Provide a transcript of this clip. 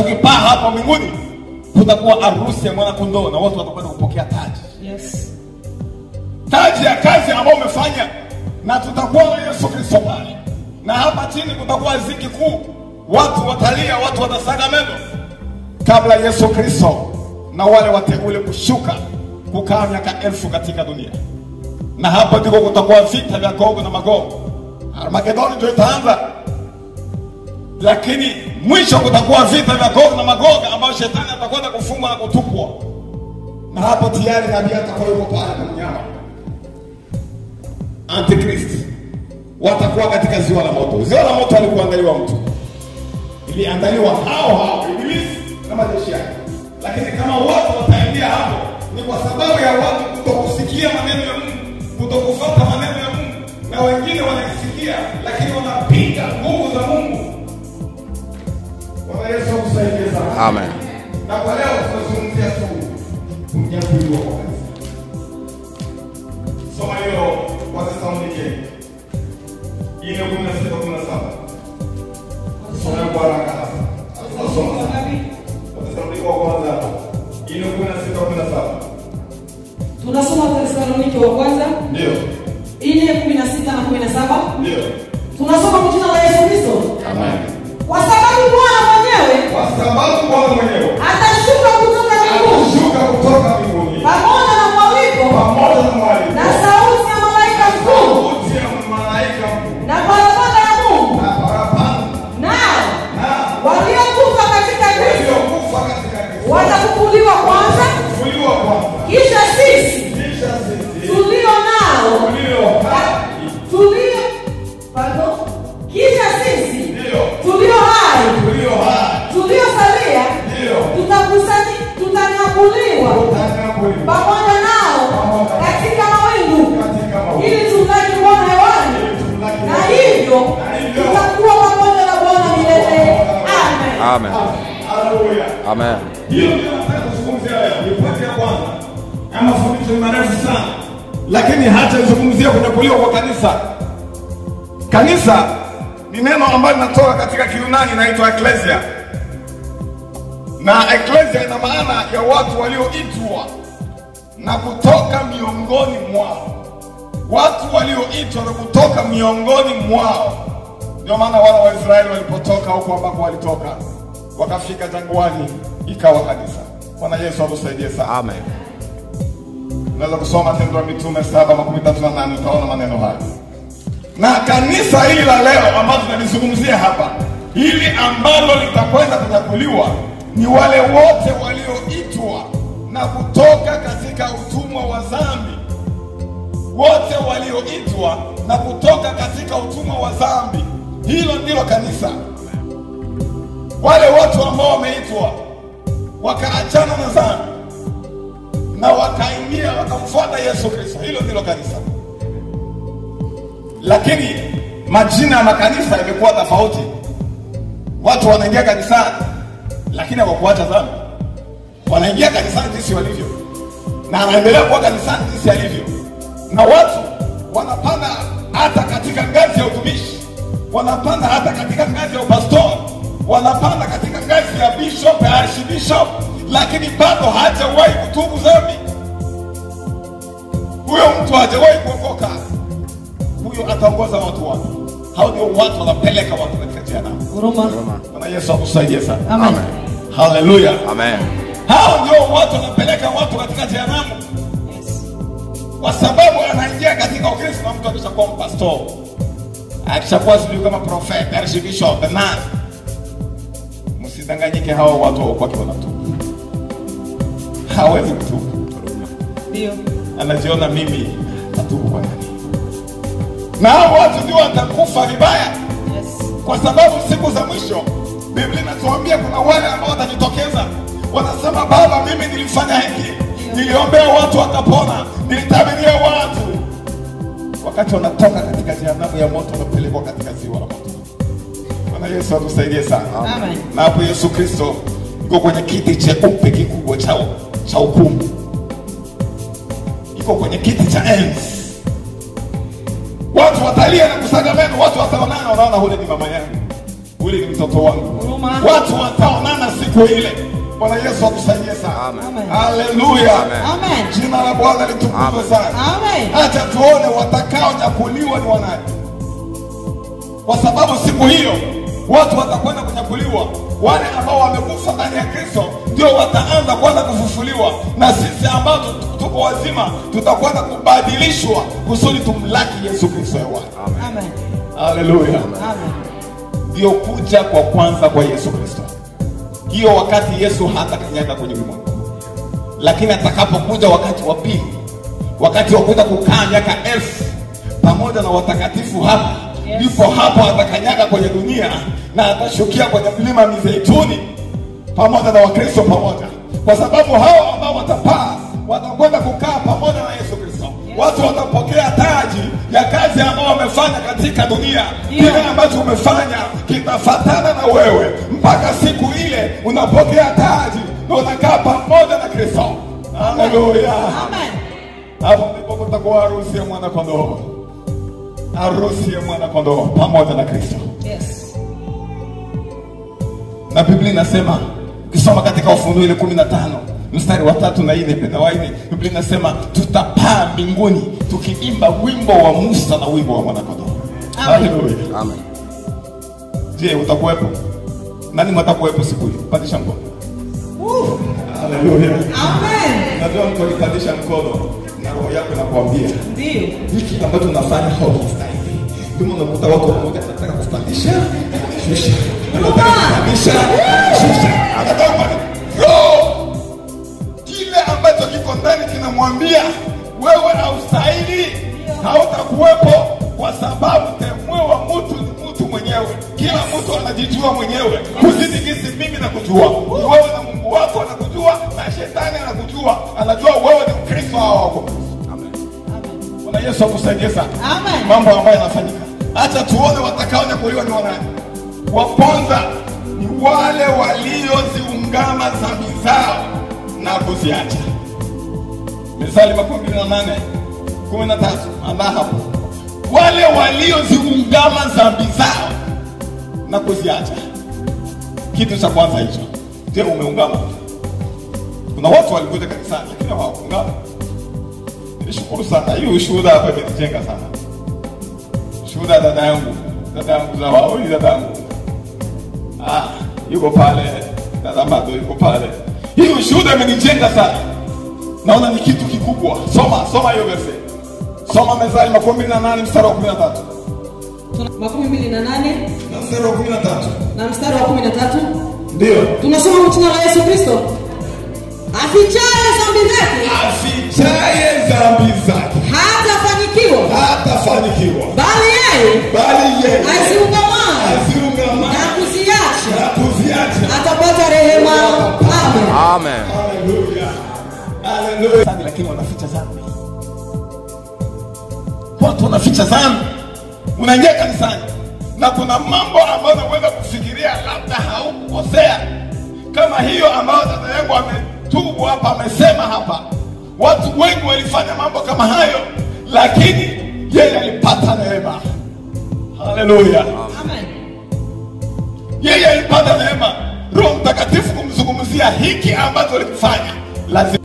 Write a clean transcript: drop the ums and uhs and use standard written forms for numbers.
tukipaa hapo mbinguni kutakuwa harusi ya mwana kondoo na watu watakwenda kupokea taji. Yes. Taji ya kazi ambayo umefanya, na tutakuwa na Yesu Kristo pale. Na hapa chini kutakuwa ziki kuu. Watu watalia, watu watasaga meno kabla Yesu Kristo na wale wateule kushuka kukaa miaka 1000 katika dunia. Na hapo ndiko kutakuwa vita vya Gogu na Magogu. Armageddon ndio itaanza. Lakini mwisho kutakuwa vita vya Gogu na Magogu ambao shetani atakwenda kufungwa na kutupwa. Na hapo tayari nabii atakuwa yuko pale kwa mnyama. Antikristo watakuwa katika ziwa la moto. Ziwa la moto alikuandaliwa mtu. Iliandaliwa hao Ibilisi na majeshi yake. Lakini kama watu wataingia hapo ni kwa sababu ya watu kutokusikia maneno ya Mungu, kutokufuata maneno ya Mungu, na wengine wanasikia lakini wanapinga nguvu za Mungu. Bwana Yesu akusaidie sana. Amen. Na kwa leo tunazungumzia tu unyakuliwa kwa kanisa. Soma hiyo Wathesalonike 4:16-17. Soma kwa haraka. Soma. Wathesalonike wa kwanza 4:16-17. Tunasoma Wathesalonike wa kwanza? Ndio. 4:16 na 17. Ndio. Tunasoma kwa jina la Yesu Kristo. Amen. Kwa sababu Bwana mwenyewe atashuka kutoka mbinguni pamoja na mawingu na sauti ya malaika mkuu na parapanda ya Mungu, nao waliokufa katika Kristo watafufuliwa kwanza, kisha sisi tulio hai tuliosalia tutanyakuliwa pamoja nao katika mawingu ili tulaki Bwana hewani, na hivyo tutakuwa pamoja na Bwana milele. Amen. Amen. Haleluya. Amen. Hiyo ndio nataka kuzungumzia leo. Ni pointi ya kwanza. Kama fundisho marefu sana, lakini hata nizungumzia kunyakuliwa kwa kanisa. Kanisa ni neno ambalo linatoka katika Kiyunani inaitwa ecclesia. Na ecclesia ina maana ya watu walioitwa na kutoka miongoni mwao. Watu walioitwa na kutoka miongoni mwao. Ndio maana wana wa Israeli walipotoka huko ambako walitoka, wakafika jangwani, ikawa kanisa. Bwana Yesu atusaidie sana. Amen. Unaweza kusoma Tendo la Mitume 7:38 utaona maneno haya. Na kanisa hili la leo ambalo tunalizungumzia hapa, hili ambalo litakwenda kunyakuliwa, ni wale wote walioitwa na kutoka katika utumwa wa dhambi. Wote walioitwa na kutoka katika utumwa wa dhambi. Hilo ndilo kanisa. Wale watu ambao wameitwa wakaachana na dhambi na wakaingia wakamfuata Yesu Kristo, hilo ndilo kanisa. Lakini majina ya makanisa yamekuwa tofauti. Watu wanaingia kanisani lakini hawakuacha dhambi. Wanaingia kanisani jinsi walivyo, na anaendelea kuwa kanisani jinsi alivyo. Na watu wanapanda hata katika ngazi ya utumishi, wanapanda hata katika ngazi ya upastori, wanapanda katika ngazi ya bishop, ya archbishop, lakini bado hajawahi kutubu dhambi. Huyo mtu hajawahi kuokoka. Huyo ataongoza watu wapi? Hao ndio watu wanapeleka watu katika jehanamu. Huruma. Bwana Yesu akusaidie sana. Amen. Haleluya. Amen. Hao ndio watu wanapeleka watu katika jehanamu. Kwa sababu anaingia katika Ukristo na mtu akishakuwa mpastor, akishakuwa sijui kama prophet, archbishop, the man. Msidanganyike, hao watu wako kiona tu. Hawezi kutubu. Ndio. Anajiona mimi atubu kwa nani? Na hao watu ndio watakufa vibaya. Yes. Kwa sababu siku za mwisho Biblia inatuambia kuna wale ambao watajitokeza. Wanasema, Baba, mimi nilifanya hiki, niliombea watu wakapona, nilitabiria watu. Wakati wanatoka katika jehanamu ya moto, wanapelekwa katika ziwa la moto. Bwana Yesu atusaidie sana. Amen. Na hapo Yesu Kristo yuko kwenye kiti cheupe kikubwa cha hukumu. Yuko kwenye kiti cha enzi. Watu watalia na kusaga meno, watu wataonana, wanaona, yule ni mama yangu, yule ni mtoto wangu. Huruma. Watu wataonana siku siku ile. Bwana Yesu atusaidie sana. Amen. Haleluya. Amen. Jina la Bwana litukuzwe sana. Amen. Acha tuone watakaonyakuliwa ni wanani. Kwa sababu siku hiyo watu watakwenda kunyakuliwa, wale ambao wamekufa ndani ya Kristo ndio wataanza kwenda kufufuliwa, na sisi ambao tuko wazima tutakwenda kubadilishwa kusudi tumlaki Yesu Kristo. Amen. Haleluya. Amen. Ndio kuja kwa kwanza kwa Yesu Kristo. Hiyo wakati Yesu hata kanyaga kwenye ulimwengu. Lakini atakapokuja wakati wa pili, wakati wa kuja kukaa miaka 1000 pamoja na watakatifu hapa, ndipo hapo atakanyaga kwenye dunia na atashukia kwenye mlima Mizeituni pamoja na Wakristo pamoja. Kwa sababu hao ambao watapaa watakwenda kukaa pamoja na Yesu Kristo. Watu watapokea taji ya kazi ambao wamefanya katika dunia. Kile ambacho umefanya kitafatana na wewe mpaka siku ile unapokea taji na unakaa pamoja na Kristo. Haleluya. Amen. Hapo ndipo kutakuwa harusi ya mwana kondoo. Harusi ya mwana kondoo pamoja na Kristo. Yes. Na Biblia inasema, ukisoma katika Ufunuo ile 15 mstari wa 3 na 4 na 4, Biblia inasema tutapaa mbinguni tukiimba wimbo wa Musa na wimbo wa mwana kondoo. Haleluya. Amen. Je, utakuwepo? Nani mtakuwepo siku hiyo? Pandisha mkono. Haleluya. Amen. Najua mtu akipandisha mkono na roho yako inakuambia, Ndio. hiki ambacho tunafanya haustahili. Ndio unakuta watu mmoja anataka kupandisha, shusha. Anataka kupandisha, shusha. Anataka roho kile ambacho kiko ndani kinamwambia wewe haustahili, hautakuwepo, kwa sababu temwe wa mtu ni mtu mwenyewe. Kila mtu anajijua mwenyewe. Usitikisi mimi na kujua. Wewe na Mungu wako anakujua, na shetani anakujua. Anajua wewe ni Mkristo wako. Amen. Bwana Yesu akusaidie sana. Amen. Mambo ambayo yanafanyika. Acha tuone watakaonyakuliwa ni wanani. Wa kwanza ni wale walioziungama dhambi zao na kuziacha. Mithali 28:13. Andaa hapo. Wale walioziungama dhambi zao na kuziacha. Kitu cha kwanza hicho. Je, umeungama? Kuna watu walikuja kanisani lakini hawakuungama. Nilishukuru sana. Hiyo ushuhuda hapa imenijenga sana. Shuhuda dada yangu za wao, dada yangu. Yuko pale, dada Mado yuko pale. Hiyo ushuhuda imenijenga sana. Naona ni kitu kikubwa. Soma hiyo verse. Soma Mithali 28 mstari wa 13. 28 Na mstari wa 13. na mstari wa 13. Ndio. Tunasoma jina la Yesu Kristo. Afichaye dhambi zake, hatafanikiwa. Bali yeye aziungama na kuziacha atapata rehema. Amen. Amen. Haleluya. Lakini wanaficha dhambi. Watu wanaficha dhambi. Unaingia kanisani na kuna mambo ambayo unaweza kufikiria labda haukukosea, kama hiyo ambayo dada yangu ametubu hapa, amesema hapa. Watu wengi walifanya mambo kama hayo, lakini yeye alipata neema. Haleluya. Amen. Yeye alipata neema. Roho Mtakatifu kumzungumzia hiki ambacho alikifanya. Lazima